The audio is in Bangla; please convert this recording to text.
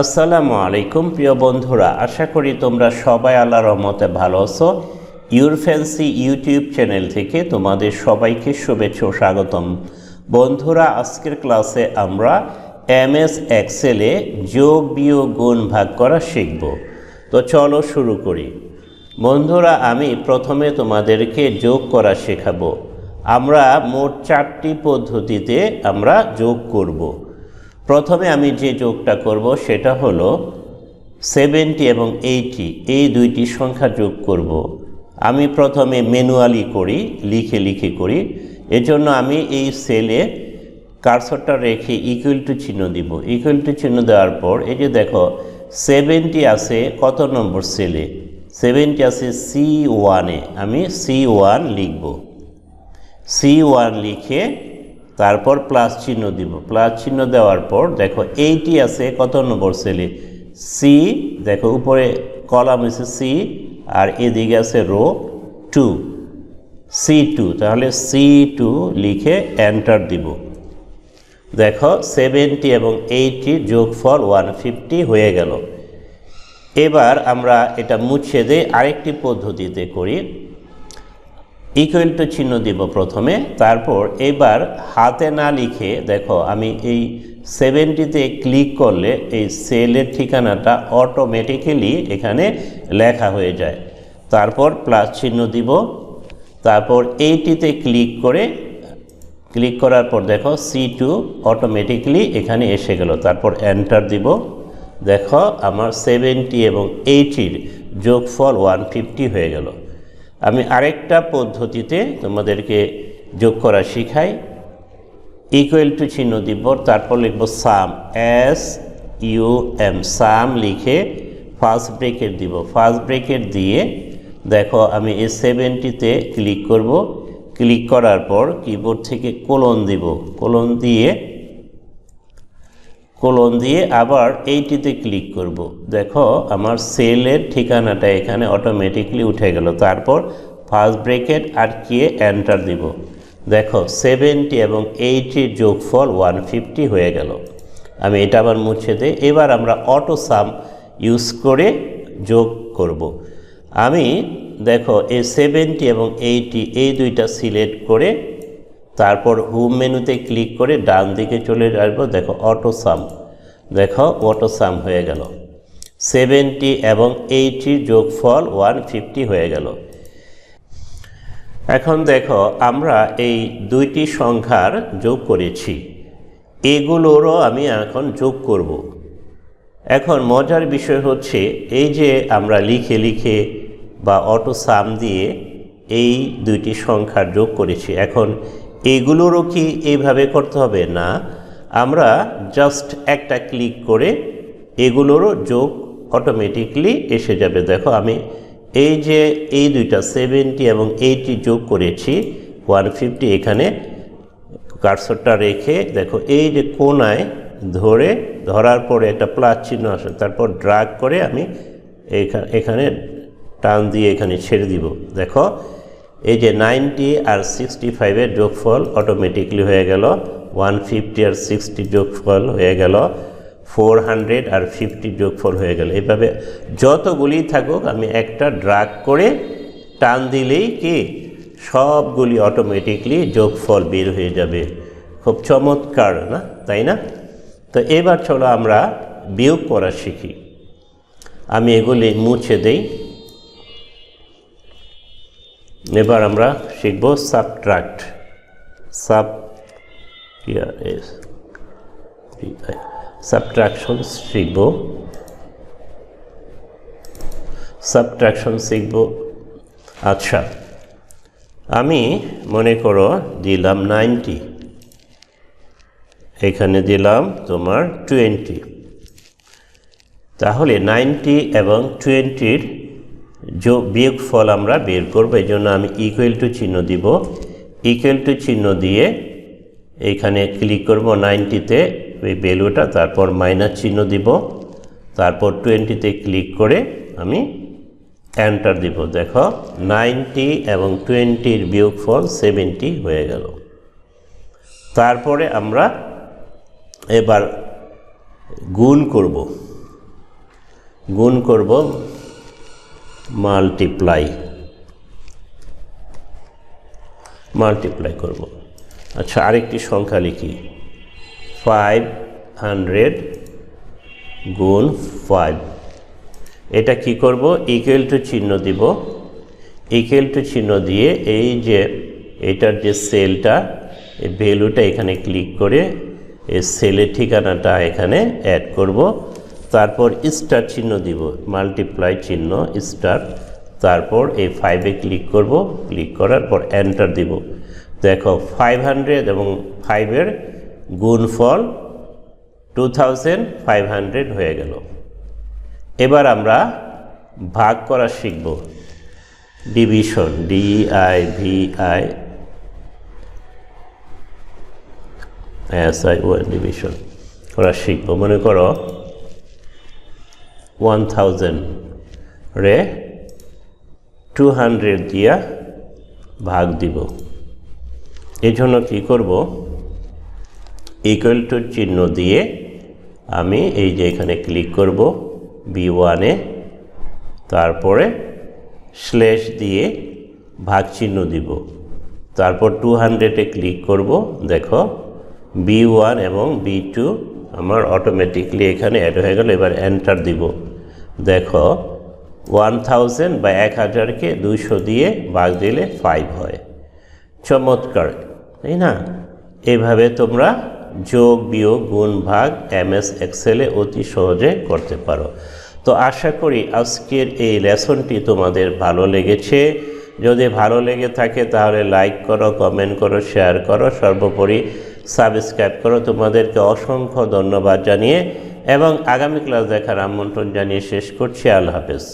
আসসালামু আলাইকুম প্রিয় বন্ধুরা, আশা করি তোমরা সবাই আল্লাহর রহমতে ভালো আছো। ইউরফ্যান্সি ইউটিউব চ্যানেল থেকে তোমাদের সবাইকে শুভেচ্ছা ও স্বাগতম। বন্ধুরা, আজকের ক্লাসে আমরা এমএস এক্সেলে যোগ বিয়োগ গুণ ভাগ করা শিখব। তো চলো শুরু করি। বন্ধুরা, আমি প্রথমে তোমাদেরকে যোগ করা শেখাবো। আমরা মোট 4টি পদ্ধতিতে আমরা যোগ করব। প্রথমে আমি যে যোগটা করব সেটা হলো 70 এবং 80, এই দুইটি সংখ্যা যোগ করব। আমি প্রথমে ম্যানুয়ালি করি, লিখে করি। এজন্য আমি এই সেলে কার্সরটা রেখে ইকুয়াল টু চিহ্ন দিব। ইকুয়াল টু চিহ্ন দেওয়ার পর এই যে দেখো 70 আছে কত নম্বর সেলে? 70 আছে C1-এ। আমি C1 লিখব। C1 লিখে তারপর প্লাস চিহ্ন দিব। প্লাস চিহ্ন দেওয়ার পর দেখো 80 আছে কত নম্বর সেলে? সি, দেখো উপরে কলাম আছে সি আর এদিকে আছে রো 2, C2। তাহলে C2 লিখে এন্টার দিব। দেখো 70 এবং 80 যোগফল 150 হয়ে গেল। এবার আমরা এটা মুছে দিয়ে আরেকটি পদ্ধতিতে করি। ইকুয়াল টু চিহ্ন দিব প্রথমে, তারপর এবার হাতে না লিখে দেখো আমি এই 70-তে ক্লিক করলে এই সেলের ঠিকানাটা অটোমেটিক্যালি এখানে লেখা হয়ে যায়। তারপর প্লাস চিহ্ন দিব, তারপর 80-তে ক্লিক করার পর দেখো C2 অটোমেটিক্যালি এখানে এসে গেল। তারপর এন্টার দিব। দেখো আমার 70 এবং 80-র যোগফল 150 হয়ে গেল। আমি আরেকটা পদ্ধতিতে তোমাদেরকে যোগ করা শিখাই। ইকুয়াল টু চিহ্ন দিব, তারপর লিখব সাম, SUM, সাম লিখে ফার্স্ট ব্রেকেট দিব। ফার্স্ট ব্রেকেট দিয়ে দেখো আমি এই 70-তে ক্লিক করব। ক্লিক করার পর কিবোর্ড থেকে কোলন দিব। কোলন দিয়ে আবার 80-তে ক্লিক করব। দেখো আমার সেলের ঠিকানাটা এখানে অটোমেটিকলি উঠে গেল। তারপর ফার্স্ট ব্রেকেট আটকিয়ে এন্টার দিব। দেখো 70 এবং 80-র যোগফল 150 হয়ে গেল। আমি এটা আবার মুছে দিই। এবার আমরা অটো সাম ইউজ করে যোগ করব। আমি দেখো এই 70 এবং 80 এই দুইটা সিলেক্ট করে তারপর হোম মেনুতে ক্লিক করে ডান দিকে চলে আসবো। দেখো অটো সাম, দেখো অটো সাম হয়ে গেল। 70 এবং 80-র যোগফল 150 হয়ে গেল। এখন দেখো আমরা এই দুইটি সংখ্যার যোগ করেছি, এগুলোরও আমি এখন যোগ করব। এখন মজার বিষয় হচ্ছে এই যে আমরা লিখে বা অটো সাম দিয়ে এই দুইটি সংখ্যার যোগ করেছি, এখন এগুলোরও কি এইভাবে করতে হবে? না, আমরা জাস্ট একটা ক্লিক করে এগুলোরও যোগ অটোমেটিকলি এসে যাবে। দেখো আমি এই যে এই দুইটা 70 এবং 80 যোগ করেছি 150, এখানে কার্সরটা রেখে দেখো এই যে কোণায় ধরার পরে একটা প্লাস চিহ্ন আসে, তারপর ড্রাগ করে আমি এখানে টান দিয়ে এখানে ছেড়ে দিব। দেখো এই যে 90 আর 65-এর যোগফল অটোমেটিকলি হয়ে গেল, 150 আর 60 যোগফল হয়ে গেল, 400 আর 50 যোগফল হয়ে গেল। এইভাবে যতগুলি থাকুক আমি একটা ড্রাগ করে টান দিলেই কি সবগুলি অটোমেটিকলি যোগফল বের হয়ে যাবে। খুব চমৎকার না, তাই না? তো এবার চলো আমরা বিয়োগ করা শিখি। আমি এগুলি মুছে দেই। এবার আমরা শিখব সাবট্রাক্ট। সাবট্রাকশন শিখব। আচ্ছা, আমি মনে করো দিলাম 90, এখানে দিলাম তোমার 20। তাহলে 90 এবং 20-র বিয়োগফল আমরা বের করব। এই জন্য আমি ইকুয়াল টু চিহ্ন দিব। ইকুয়াল টু চিহ্ন দিয়ে এখানে ক্লিক করব 90-তে এই ভ্যালুটা, তারপর মাইনাস চিহ্ন দিব, তারপর 20-তে ক্লিক করে আমি এন্টার দিব। দেখো 90 এবং 20-র বিয়োগফল 70 হয়ে গেল। তারপরে আমরা এবার গুণ করব। গুণ করব মাল্টিপ্লাই করব। আচ্ছা, আরেকটি সংখ্যা লিখি, 500 গুণ 5। এটা কি করব, ইকুয়াল টু চিহ্ন দিব। ইকুয়াল টু চিহ্ন দিয়ে এই যে এটার যে সেলটা, এই ভ্যালুটা এখানে ক্লিক করে এই সেলের ঠিকানাটা এখানে অ্যাড করব। তারপর স্টার চিহ্ন দিব, মাল্টিপ্লাই চিহ্ন স্টার। তারপর এই 5-এ ক্লিক করব। ক্লিক করার পর এন্টার দিব। দেখো 500 এবং 5-এর গুণফল 2500 হয়ে গেল। এবার আমরা ভাগ করা শিখব, ডিভিশন, DIVISION ডিভিশন করা শিখব। মনে করো 1000 রে 200 দিয়া ভাগ দিব। এই জন্য কী করব, ইকুয়াল টু চিহ্ন দিয়ে আমি এই যে এখানে ক্লিক করব B1-এ, তারপরে স্ল্যাশ দিয়ে ভাগ চিহ্ন দিব। তারপর 200-এ ক্লিক করব। দেখো B1 এবং B2 আমার অটোমেটিকলি এখানে অ্যাড হয়ে গেল। এবার এন্টার দিব। দেখো 1000 বা 1000-কে 200 দিয়ে ভাগ দিলে 5 হয়। চমৎকার, তাই না? এভাবে তোমরা যোগ, বিয়োগ, গুণ, ভাগ MS এক্সেলে অতি সহজে করতে পারো। তো আশা করি আজকের এই লেসনটি তোমাদের ভালো লেগেছে। যদি ভালো লেগে থাকে তাহলে লাইক করো, কমেন্ট করো, শেয়ার করো, সর্বোপরি সাবস্ক্রাইব করো। তোমাদেরকে অসংখ্য ধন্যবাদ জানিয়ে এবং আগামী ক্লাস দেখার আমন্ত্রণ জানিয়ে শেষ করছি। আল্লাহ হাফেজ।